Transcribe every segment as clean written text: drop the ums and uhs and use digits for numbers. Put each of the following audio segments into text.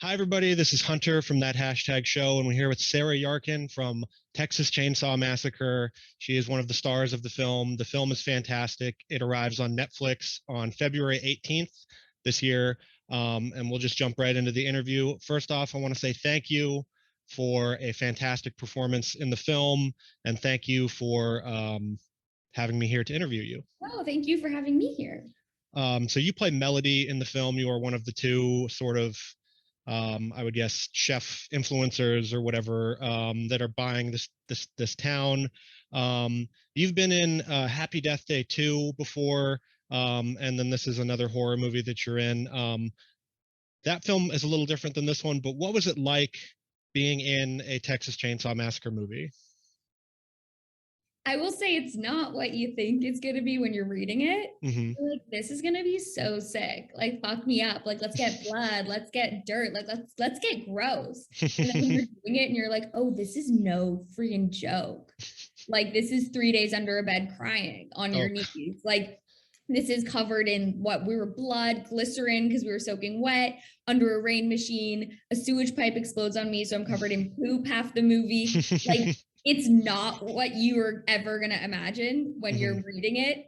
Hi, everybody. This is Hunter from That Hashtag Show, and we're here with Sarah Yarkin from Texas Chainsaw Massacre. She is one of the stars of the film. The film is fantastic. It arrives on Netflix on February 18th this year, and we'll just jump right into the interview. First off, I want to say thank you for a fantastic performance in the film, and thank you for having me here to interview you. Oh, thank you for having me here. So you play Melody in the film. You are one of the two sort of I would guess chef influencers or whatever that are buying this town. You've been in Happy Death Day 2 before, and then this is another horror movie that you're in. That film is a little different than this one, but what was it like being in a Texas Chainsaw Massacre movie? I will say it's not what you think it's going to be when you're reading it. Mm-hmm. You're like, this is going to be so sick. Like, fuck me up. Like, let's get blood. Let's get dirt. Like, let's get gross. And then when you're doing it and you're like, oh, this is no freaking joke. Like, this is 3 days under a bed crying on your knees. Like, this is covered in what we were blood, glycerin because we were soaking wet, under a rain machine. A sewage pipe explodes on me, so I'm covered in poop half the movie. Like, it's not what you are ever going to imagine when you're reading it.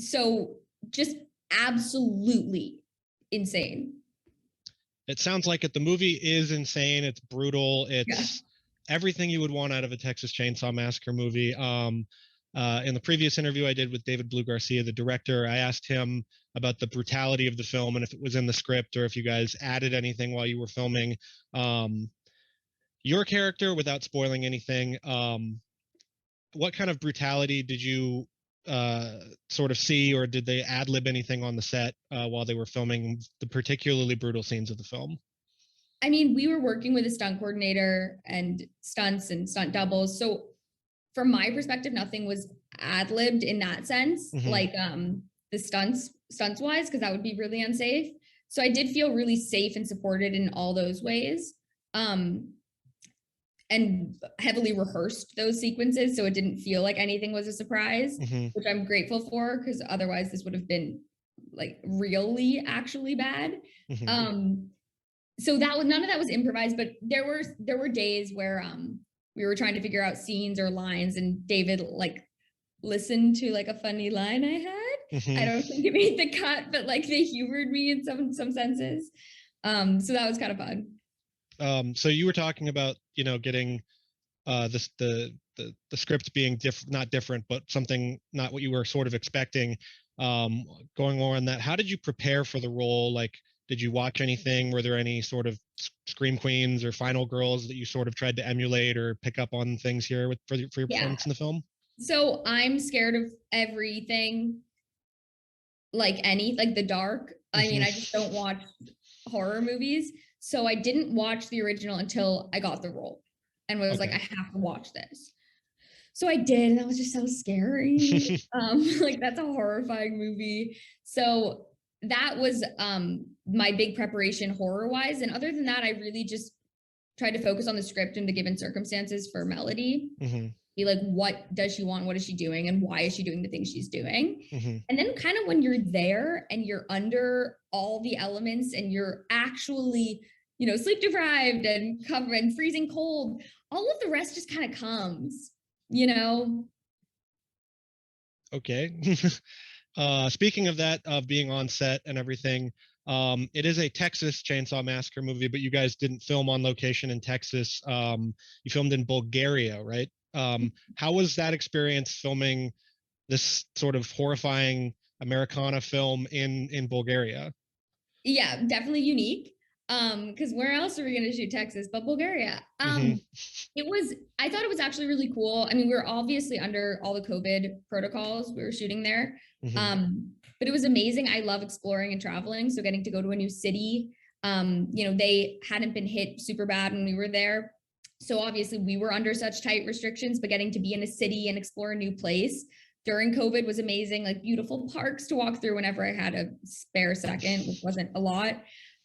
So just absolutely insane. It sounds like it. The movie is insane. It's brutal. It's everything you would want out of a Texas Chainsaw Massacre movie. In the previous interview I did with David Blue Garcia, the director, I asked him about the brutality of the film and if it was in the script or if you guys added anything while you were filming. Your character, without spoiling anything, what kind of brutality did you sort of see, or did they ad-lib anything on the set while they were filming the particularly brutal scenes of the film? I mean, we were working with a stunt coordinator and stunts and stunt doubles. So from my perspective, nothing was ad-libbed in that sense, like the stunts wise, because that would be really unsafe. So I did feel really safe and supported in all those ways. And heavily rehearsed those sequences, so it didn't feel like anything was a surprise, which I'm grateful for, because otherwise this would have been like really actually bad. So that was, none of that was improvised, but there were days where we were trying to figure out scenes or lines, and David like listened to like a funny line I had. I don't think it made the cut, but like they humored me in some senses. So that was kind of fun. So you were talking about, getting the script being not different, but something not what you were sort of expecting. Going on that, how did you prepare for the role? Like, did you watch anything? Were there any sort of scream queens or final girls that you sort of tried to emulate or pick up on things here for your performance in the film? So I'm scared of everything, like the dark. I mean, I just don't watch horror movies. So I didn't watch the original until I got the role and was like, I have to watch this. So I did, and that was just so scary. Like that's a horrifying movie. So that was my big preparation horror-wise. And other than that, I really just tried to focus on the script and the given circumstances for Melody. Be like, what does she want? What is she doing? And why is she doing the things she's doing? And then kind of when you're there and you're under all the elements and you're actually, sleep deprived and covered and freezing cold, all of the rest just kind of comes, Okay. Speaking of that, of being on set and everything, it is a Texas Chainsaw Massacre movie, but you guys didn't film on location in Texas. You filmed in Bulgaria, right? How was that experience filming this sort of horrifying Americana film in Bulgaria? Yeah, definitely unique. Because where else are we going to shoot Texas but Bulgaria? I thought it was actually really cool. I mean, we were obviously under all the COVID protocols. We were shooting there. But it was amazing. I love exploring and traveling. So getting to go to a new city, they hadn't been hit super bad when we were there. So obviously we were under such tight restrictions, but getting to be in a city and explore a new place during COVID was amazing. Like beautiful parks to walk through whenever I had a spare second, which wasn't a lot.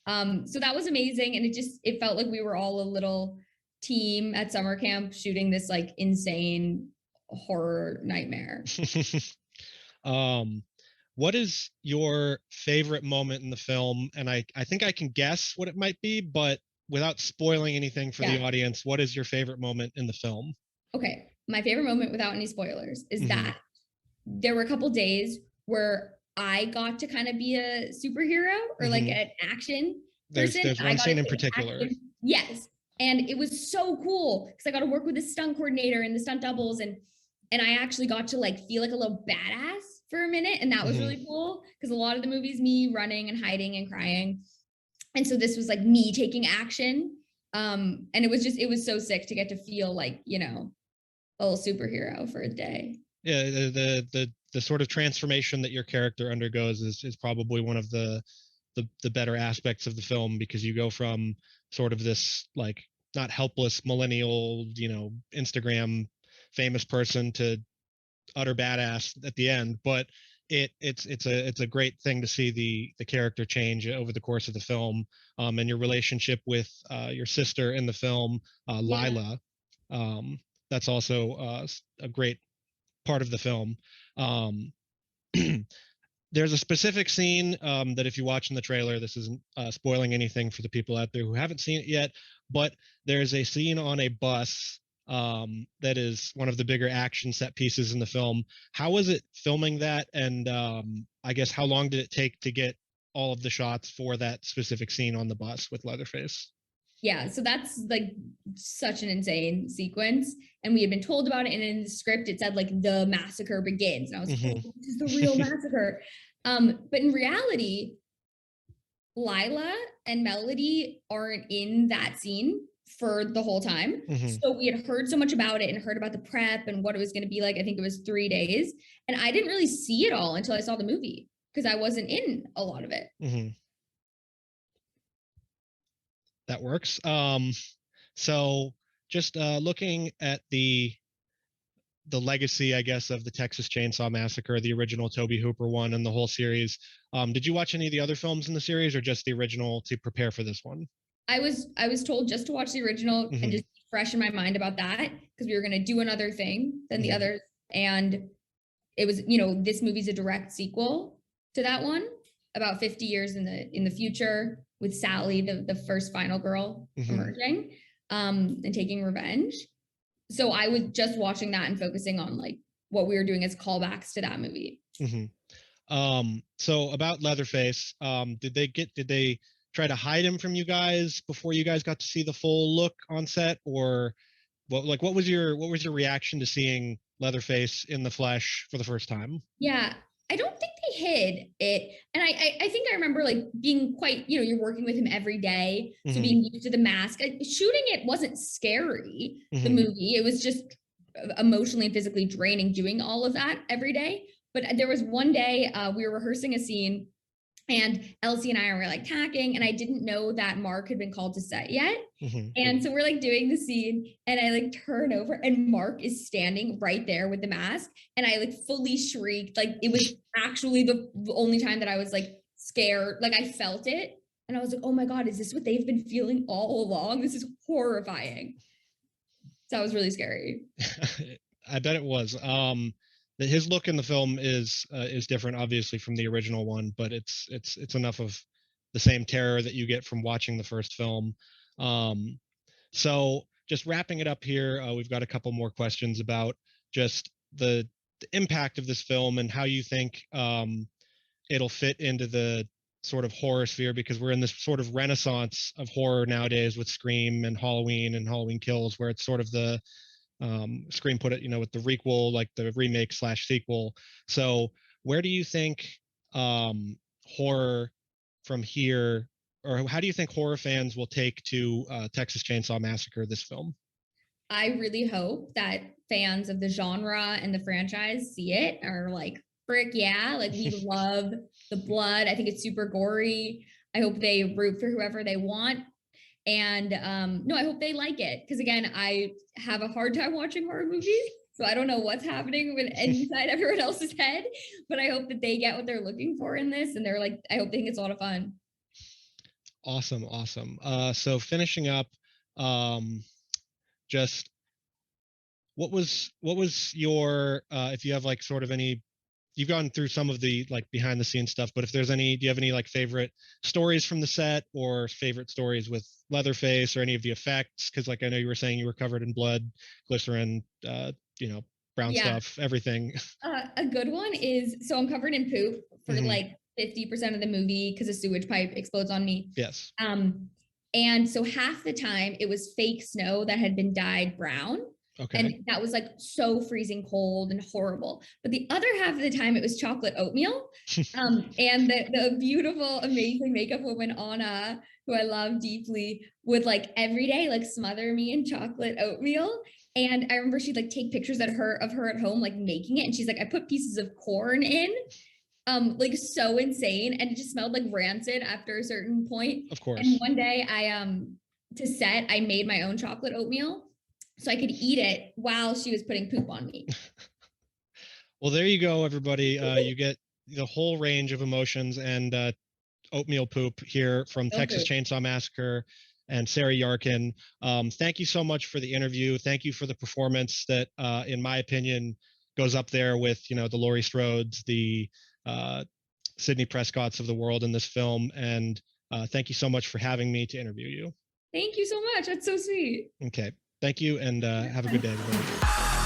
So that was amazing. And it felt like we were all a little team at summer camp shooting this like insane horror nightmare. what is your favorite moment in the film? And I think I can guess what it might be, but without spoiling anything for the Yeah. audience, what is your favorite moment in the film? Okay. My favorite moment without any spoilers is Hmm. that there were a couple days where I got to kind of be a superhero or like Hmm. an action There's person. there's I one got to scene in take particular. action. Yes. And it was so cool because I got to work with the stunt coordinator and the stunt doubles and I actually got to like feel like a little badass for a minute. And that was Hmm. really cool because a lot of the movies, me running and hiding and crying. And so this was like me taking action. And it was so sick to get to feel like, a little superhero for a day. Yeah, the sort of transformation that your character undergoes is probably one of the better aspects of the film, because you go from sort of this like not helpless millennial, Instagram famous person to utter badass at the end. But it's a great thing to see the character change over the course of the film, and your relationship with your sister in the film, Yeah. Lila. Um, that's also a great part of the film. Um, there's a specific scene that if you watch in the trailer, this isn't spoiling anything for the people out there who haven't seen it yet, but there's a scene on a bus that is one of the bigger action set pieces in the film. How was it filming that? And I guess how long did it take to get all of the shots for that specific scene on the bus with Leatherface? Yeah, so that's like such an insane sequence. And we had been told about it, and in the script it said like the massacre begins. And I was like, oh, Hmm. this is the real massacre. But in reality, Lila and Melody aren't in that scene for the whole time. Hmm. So we had heard so much about it and heard about the prep and what it was going to be like. I think it was 3 days. And I didn't really see it all until I saw the movie because I wasn't in a lot of it. Hmm. That works. So just looking at the legacy, I guess, of the Texas Chainsaw Massacre, the original Toby Hooper one, and the whole series. Did you watch any of the other films in the series, or just the original to prepare for this one? I was told just to watch the original and Hmm. just be fresh in my mind about that because we were going to do another thing than the Hmm. others. And it was, this movie's a direct sequel to that one about 50 years in the future with Sally, the first final girl Hmm. emerging, and taking revenge. So I was just watching that and focusing on like what we were doing as callbacks to that movie. Hmm. So about Leatherface, did they try to hide him from you guys before you guys got to see the full look on set, or what was your reaction to seeing Leatherface in the flesh for the first time? Yeah, I don't think they hid it. And I think I remember like being quite, you're working with him every day. So Hmm. being used to the mask, shooting it wasn't scary, the Hmm. movie. It was just emotionally and physically draining doing all of that every day. But there was one day we were rehearsing a scene and Elsie and I were like tacking, and I didn't know that Mark had been called to set yet. Hmm. And so we're like doing the scene, and I like turn over, and Mark is standing right there with the mask. And I like fully shrieked. Like it was actually the only time that I was like scared. Like I felt it. And I was like, oh my God, is this what they've been feeling all along? This is horrifying. So that was really scary. I bet it was. His look in the film is different, obviously, from the original one, but it's enough of the same terror that you get from watching the first film. Um, so just wrapping it up here, we've got a couple more questions about just the impact of this film and how you think it'll fit into the sort of horror sphere, because we're in this sort of renaissance of horror nowadays with Scream and Halloween Kills, where it's sort of the Scream put it, with the requel, like the remake slash sequel. So where do you think horror from here, or how do you think horror fans will take to Texas Chainsaw Massacre, this film? I really hope that fans of the genre and the franchise see it are like, frick yeah, like we love the blood. I think it's super gory. I hope they root for whoever they want. And no, I hope they like it. Because again, I have a hard time watching horror movies. So I don't know what's happening inside everyone else's head, but I hope that they get what they're looking for in this. And they're like, I hope they think it's a lot of fun. Awesome, awesome. So finishing up, um, just what was your if you have like sort of any you've gone through some of the like behind the scenes stuff, but if there's any, do you have any like favorite stories from the set or favorite stories with Leatherface or any of the effects? Because like I know you were saying you were covered in blood, glycerin, you know, brown Yeah. stuff, everything. A good one is, so I'm covered in poop for Mhm. like 50% of the movie because a sewage pipe explodes on me. Yes. And so half the time it was fake snow that had been dyed brown. Okay. And that was like so freezing cold and horrible. But the other half of the time it was chocolate oatmeal. And the beautiful, amazing makeup woman, Anna, who I love deeply, would like every day like smother me in chocolate oatmeal. And I remember she'd like take pictures of her at home, like making it. And she's like, I put pieces of corn in, like so insane. And it just smelled like rancid after a certain point. Of course. And one day to set, I made my own chocolate oatmeal so I could eat it while she was putting poop on me. Well, there you go, everybody. You get the whole range of emotions and oatmeal poop here from Texas Chainsaw Massacre and Sarah Yarkin. Thank you so much for the interview. Thank you for the performance that, in my opinion, goes up there with, you know, the Laurie Strodes, the Sidney Prescotts of the world in this film. And thank you so much for having me to interview you. Thank you so much. That's so sweet. Okay. Thank you, and have a good day, everybody.